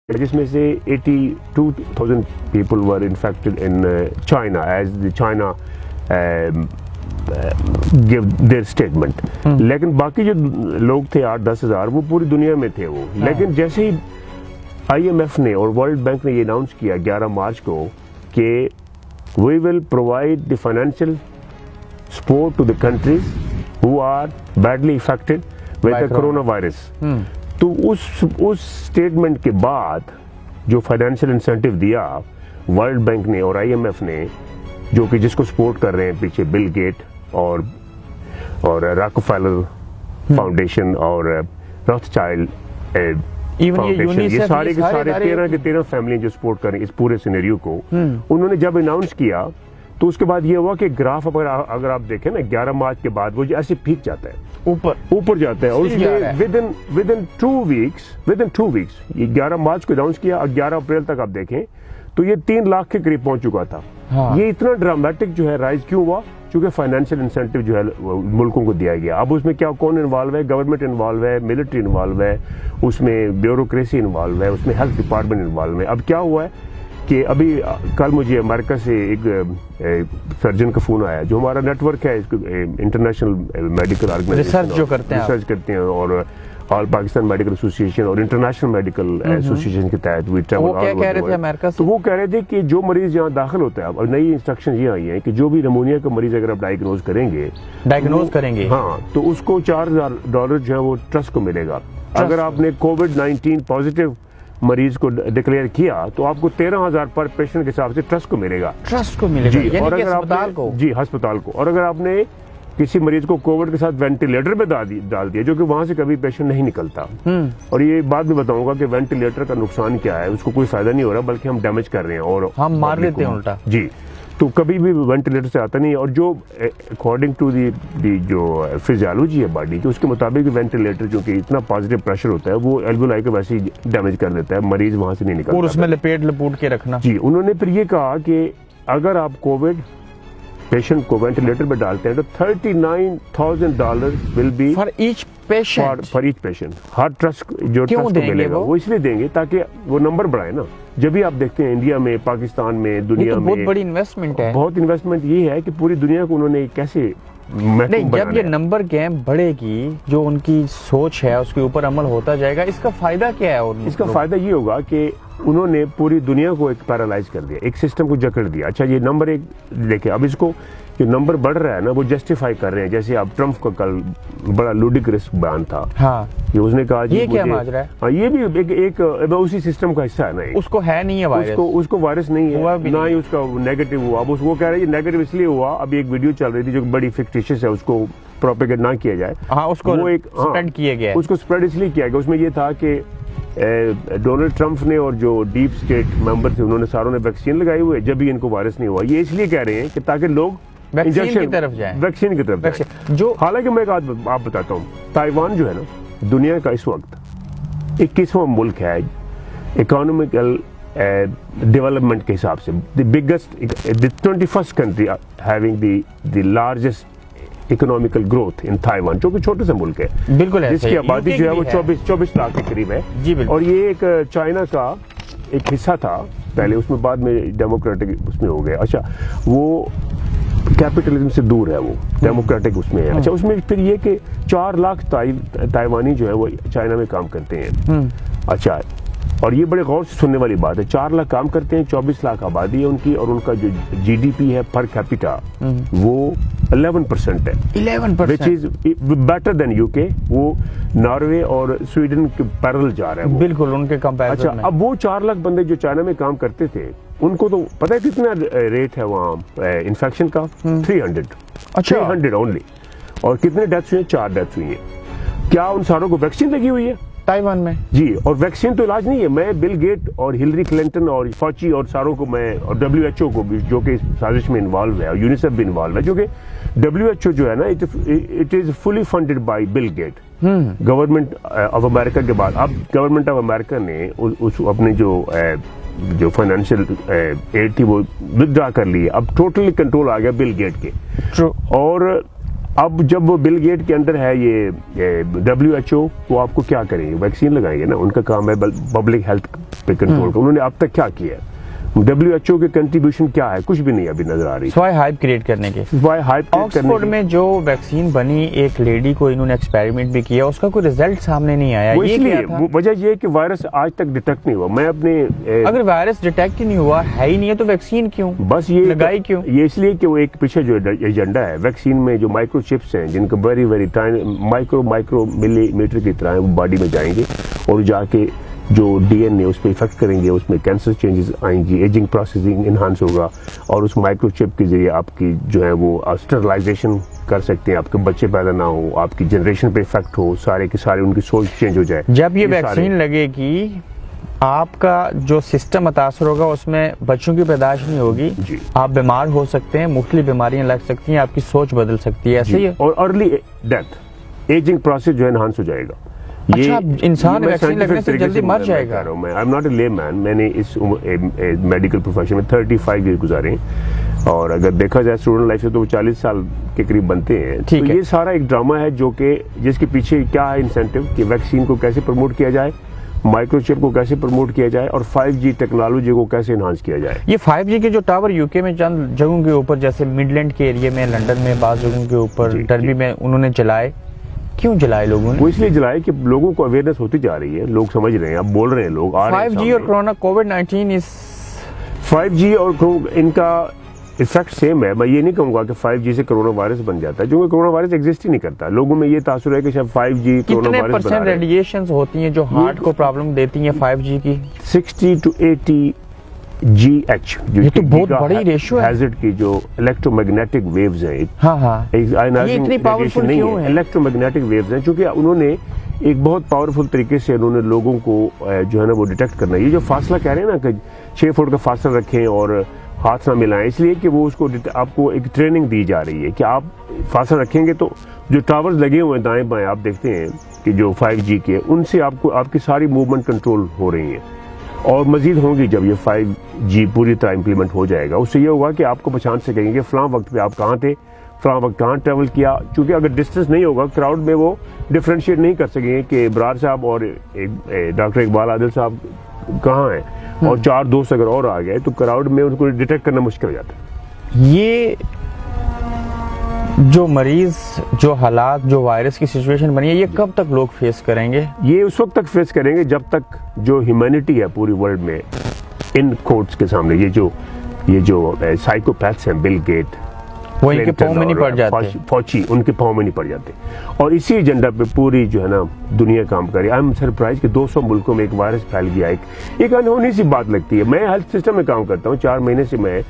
جس میں سے 82,000 people were infected in China as the China give their statement. لیکن باقی جو لوگ تھے 8-10 ہزار وہ پوری دنیا میں تھے وہ. لیکن جیسے ہی IMF نے اور ورلڈ بینک نے یہ اناؤنس کیا 11 مارچ کو کہ we will provide the financial support to the countries who are badly affected with the coronavirus. تو اس اسٹیٹمنٹ کے بعد جو فائنینشیل انسینٹیو دیا ورلڈ بینک نے اور IMF نے، جو کہ جس کو سپورٹ کر رہے ہیں پیچھے بل گیٹ اور راکفیلر فاؤنڈیشن اور روتھ چائلڈ فاؤنڈیشن، یہ سارے کے سارے 13 کے 13 فیملی جو سپورٹ کر رہی ہیں اس پورے سینیریو کو، انہوں نے جب اناؤنس کیا تو اس کے بعد یہ ہوا کہ گراف اگر آپ دیکھیں نا 11 مارچ کے بعد وہ ایسے پیک جاتا ہے، اوپر جاتا ہے، اور اس میں ودن 2 ویکس یہ 11 مارچ کو اناؤنس کیا اور 11 اپریل تک آپ دیکھیں تو یہ 3 لاکھ کے قریب پہنچ چکا تھا. یہ اتنا ڈرامیٹک جو ہے رائز کیوں ہوا؟ چونکہ فائنینشیل انسینٹیو جو ہے ملکوں کو دیا گیا. اب اس میں کیا کون انوالو ہے؟ گورنمنٹ انوالو ہے، ملٹری انوالو ہے، اس میں بیوروکریسی انوالو ہے، اس میں ہیلتھ ڈپارٹمنٹ انوالو ہے. اب کیا ہوا ہے کہ ابھی کل مجھے امریکہ سے ایک سرجن کا فون آیا جو ہمارا نیٹ ورک ہے انٹرنیشنل میڈیکل آرگنائزیشن ریسرچ کرتے ہیں اور آل پاکستان میڈیکل ایسوسیشن اور انٹرنیشنل میڈیکل ایسوسیشن کے تحت وی ٹریول. تو وہ کہہ رہے تھے کہ جو مریض یہاں داخل ہوتا ہے، اب نئی انسٹرکشن یہ آئی ہیں کہ جو بھی نمونیا کا مریض اگر آپ ڈائگنوز کریں گے ہاں تو اس کو $4,000 جو ہے وہ ٹرسٹ کو ملے گا. اگر آپ نے کووڈ-19 پازیٹیو مریض کو ڈکلیئر کیا تو آپ کو 13,000 پر پیشنٹ کے حساب سے ٹرسٹ کو ملے گا. جی، اور اگر ہسپتال کو اور اگر آپ نے کسی مریض کو کووڈ کے ساتھ وینٹیلیٹر پہ ڈال دیا جو کہ وہاں سے کبھی پیشنٹ نہیں نکلتا، اور یہ بات بھی بتاؤں گا کہ وینٹیلیٹر کا نقصان کیا ہے، اس کو کوئی فائدہ نہیں ہو رہا بلکہ ہم ڈیمیج کر رہے ہیں اور ہم مار دیتے ہیں الٹا. جی، تو کبھی بھی وینٹیلیٹر سے آتا نہیں. اور جو اکارڈنگ ٹو دی جو فزیالوجی ہے باڈی کی، اس کے مطابق وینٹیلیٹر جو کہ اتنا پازیٹیو پریشر ہوتا ہے وہ الویولائی کو ویسے ہی ڈیمیج کر دیتا ہے، مریض وہاں سے نہیں نکلتا اور اس میں لپوٹ کے رکھنا. جی، انہوں نے پھر یہ کہا کہ اگر آپ کووڈ پیشنٹ کو وینٹیلیٹر پہ ڈالتے ہیں تو $39,000 will be for each patient. ہر ٹرسٹ جو ٹرسٹ کو ملے گا وہ اس لیے دیں گے تاکہ وہ نمبر بڑھائے نا. جب بھی آپ دیکھتے ہیں انڈیا میں، پاکستان میں، دنیا میں بہت بڑی انویسٹمنٹ ہے. بہت انویسٹمنٹ یہ ہے کہ پوری دنیا کو انہوں نے کیسے نہیں، جب یہ نمبر گیم بڑھے گی، جو ان کی سوچ ہے اس کے اوپر عمل ہوتا جائے گا. اس کا فائدہ کیا ہے؟ اس کا فائدہ یہ ہوگا کہ انہوں نے پوری دنیا کو ایک پیرالائز کر دیا، ایک سسٹم کو جکڑ دیا. اچھا، یہ نمبر ایک دیکھیں، اب اس کو جو نمبر بڑھ رہا ہے نا وہ جسٹیفائی کر رہے ہیں. جیسے اب ٹرمپ کا کل بڑا لوڈیکرس بیان تھا کہ اس نے کہا جی یہ کیا ماج رہا ہے، یہ بھی ایک اسی سسٹم کا حصہ ہے نا. اس کو ہے نہیں ہے وائرس، اس کو وائرس نہیں ہے، نہ ہی اس کا نیگیٹو ہوا. اب وہ کہہ رہے ہیں نیگیٹو اس لیے ہوا. اب ایک ویڈیو چل رہی تھی جو بڑی فکٹیشس ہے، اس کو پروپیگیٹ نہ کیا جائے. اس کو اسپریڈ کیا گیا، اس کو اسپریڈ اس لیے کیا گیا. اس میں یہ تھا کہ ڈونلڈ ٹرمپ نے اور جو ڈیپ اسٹیٹ ممبر تھے انہوں نے ساروں نے ویکسین لگائی ہوئے جب بھی ان کو وائرس نہیں ہوا. یہ اس لیے کہہ رہے ہیں کہ تاکہ لوگ ویکسین کی طرف جائیں. جو حالانکہ میں ایک آپ بتاتا ہوں، تائیوان جو ہے نا دنیا کا اس وقت 21واں ملک ہے اکانومیکل ڈیولپمنٹ کے حساب سے. The biggest, the 21st country having the largest economical growth in Taiwan, جو کہ چھوٹے سے ملک ہے بالکل، جس کی آبادی جو ہے وہ 24 لاکھ کے قریب ہے. اور یہ ایک چائنا کا ایک حصہ تھا پہلے، اس میں بعد میں ڈیموکریٹک اس میں ہو گیا. اچھا، وہ کیپٹلزم سے دور ہے، وہ ڈیموکریٹک اس میں ہے. اچھا، اس میں پھر یہ کہ 4 لاکھ تائیوانی جو ہے وہ چائنا میں کام کرتے ہیں. اچھا، اور یہ بڑے غور سے سننے والی بات ہے، 4 لاکھ کام کرتے ہیں، 24 لاکھ آبادی ہے ان کی، اور ان کا جو GDP ہے پر کیپیٹا وہ 11% ہے، 11%، which is better than UK. وہ ناروے اور سویڈن کے پیرل جا رہا ہے بالکل ان کے کمپیریزن میں. اچھا، اب وہ 4 لاکھ بندے جو چائنا میں کام کرتے تھے ان کو تو پتہ ہے کتنا ریٹ ہے وہاں انفیکشن کا؟ 300 اونلی. اور کتنے ڈیتھس ہوئے ہیں؟ 4 ڈیتھس ہوئی ہیں. کیا ان ساروں کو ویکسین لگی ہوئی ہے تائیوان میں؟ جی، اور ویکسین تو علاج نہیں ہے. میں بل گیٹ اور ہلری کلنٹن اور فوچی اور ساروں کو میں، اور WHO کو بھی جو کہ سازش میں انوالو ہے، اور یونیسیف بھی انوالو ہے، جو کہ WHO جو ہے نا it is fully funded by Bill Gate, government of America کے بعد. اب گورنمنٹ آف امریکہ نے اپنے جو فائنینشیل ایڈ تھی وہ ودرا کر لی ہے. اب ٹوٹلی کنٹرول آ گیا بل گیٹ کے. اور اب جب وہ بل گیٹ کے اندر ہے یہ WHO، وہ آپ کو کیا کریں گے؟ ویکسین لگائیں گے نا، ان کا کام ہے پبلک ہیلتھ پہ کنٹرول کا. انہوں نے اب تک کیا کیا ہے؟ WHO کے کنٹریبیوشن کیا ہے؟ کچھ بھی نہیں ابھی نظر آ رہی. سوائے ہائپ کریٹ کرنے کے. آکسفورڈ میں جو ویکسین بنی، ایک لیڈی کو انہوں نے ایکسپیریمنٹ بھی کیا، اس کا کوئی ریزلٹ سامنے نہیں آیا. وجہ یہ ہے کہ وائرس آج تک ڈیٹیکٹ نہیں ہوا. میں اپنے اگر وائرس ڈیٹیکٹ ہی نہیں ہوا ہے ہی نہیں ہے تو ویکسین کیوں بس یہ لگائی کیوں؟ یہ اس لیے کہ وہ ایک پیچھے جو ایجنڈا ہے ویکسین میں، جو مائکرو چپس ہیں جن کا ویری مائکرو ملی میٹر کی طرح وہ باڈی میں جائیں گے اور جا کے جو DNA اس پہ افیکٹ کریں گے، اس میں کینسر چینجز آئیں گی، ایجنگ پروسیسنگ انہانس ہوگا، اور اس مائکرو چپ کے ذریعے آپ کی جو ہے وہ اسٹرلائزیشن کر سکتے ہیں، آپ کے بچے پیدا نہ ہو، آپ کی جنریشن پہ افیکٹ ہو، سارے کے سارے ان کی سوچ چینج ہو جائے. جب یہ ویکسین لگے گی آپ کا جو سسٹم متاثر ہوگا، اس میں بچوں کی پیدائش نہیں ہوگی، آپ بیمار ہو سکتے ہیں، مختلف بیماریاں لگ سکتی ہیں، آپ کی سوچ بدل سکتی ہے. ایسے ہی اور ارلی ڈیتھ، ایجنگ پروسیس جو ہے انہانس ہو جائے گا. اچھا، انسان ویکسین لگنے سے جلدی مر جائے گا. آئی ایم ناٹ اے لے مین، میں نے اس میڈیکل پروفیشن میں 35 ایئر گزارے ہیں، اور اگر دیکھا جائے اسٹوڈنٹ لائف سے تو وہ 40 سال کے قریب بنتے ہیں. تو یہ سارا ایک ڈرامہ ہے جو کہ جس کے پیچھے کیا ہے انسینٹیو، کہ ویکسین کو کیسے پروموٹ کیا جائے، مائکرو چپ کو کیسے پروموٹ کیا جائے، اور 5G ٹیکنالوجی کو کیسے انہانس کیا جائے. یہ 5G کے جو ٹاور UK میں چند جگہوں کے اوپر، جیسے مڈ لینڈ کے ایریا میں، لنڈن میں بعض جگہوں کے اوپر، ڈربی میں انہوں نے جلائے. کیوں جلائے لوگوں نے؟ وہ اس لیے جلائے کہ لوگوں کو اویئرنیس ہوتی جا رہی ہے، لوگ سمجھ رہے ہیں، اب بول رہے ہیں لوگ. 5G اور کرونا کووڈ-19 5G اور ان کا افیکٹ سیم ہے. میں یہ نہیں کہوں گا کہ 5G سے کرونا وائرس بن جاتا ہے، کیونکہ کرونا وائرس ایگزسٹ ہی نہیں کرتا. لوگوں میں یہ تاثر ہے کہ شاید 5G کرونا وائرس بنا کتنے % ریڈیشنز ہوتی ہیں جو ہارٹ کو پرابلم دیتی ہیں 5G کی؟ 60 to 80 GH، یہ تو بہت بڑی ریشو ہے. ہیزرڈ کی جو الیکٹرو میگنیٹک ویوز ہیں، یہ اتنی پاورفل کیوں ہیں؟ الیکٹرو میگنیٹک ویوز ہیں چونکہ انہوں نے ایک بہت پاورفل طریقے سے انہوں نے لوگوں کو جو ہے نا وہ ڈیٹیکٹ کرنا ہے. یہ جو فاصلہ کہہ رہے ہیں نا کہ 6 فٹ کا فاصلہ رکھیں اور ہاتھ نہ ملائیں، اس لیے کہ وہ اس کو آپ کو ایک ٹریننگ دی جا رہی ہے کہ آپ فاصلہ رکھیں گے تو جو ٹاورز لگے ہوئے ہیں دائیں بائیں، آپ دیکھتے ہیں کہ جو 5G کے، ان سے آپ کی ساری موومنٹ کنٹرول ہو رہی ہیں، اور مزید ہوں گی جب یہ 5G پوری طرح امپلیمنٹ ہو جائے گا. اس سے یہ ہوگا کہ آپ کو پہچان سکیں گے فلاں وقت پہ آپ کہاں تھے، فلاں وقت کہاں ٹریول کیا. چونکہ اگر ڈسٹینس نہیں ہوگا کراؤڈ میں، وہ ڈفرینشیٹ نہیں کر سکیں گے کہ برار صاحب اور ڈاکٹر اقبال عادل صاحب کہاں ہیں، اور 4 دوست اگر اور آ گئے تو کراؤڈ میں ان کو ڈیٹیکٹ کرنا مشکل ہو جاتا ہے. یہ جو مریض، جو حالات، جو وائرس کی سچویشن بنی ہے، یہ کب تک لوگ فیس کریں گے؟ یہ اس وقت تک فیس کریں گے جب تک جو ہیومینٹی ہے پوری ورلڈ میں ان کورٹس کے سامنے، یہ جو سائیکوپیتھس ہیں، بل گیٹ، وہ ان کے پاؤں میں نہیں پڑ جاتے، فوچی ان کے پاؤں میں نہیں پڑ جاتے. اور اسی ایجنڈا پہ پوری جو ہے نا دنیا کام کر رہی ہے. آئی ایم سرپرائز کہ 200 ملکوں میں ایک وائرس پھیل گیا. ایک انہونی سی بات لگتی ہے. میں ہیلتھ سسٹم میں کام کرتا ہوں، 4 مہینے سے میں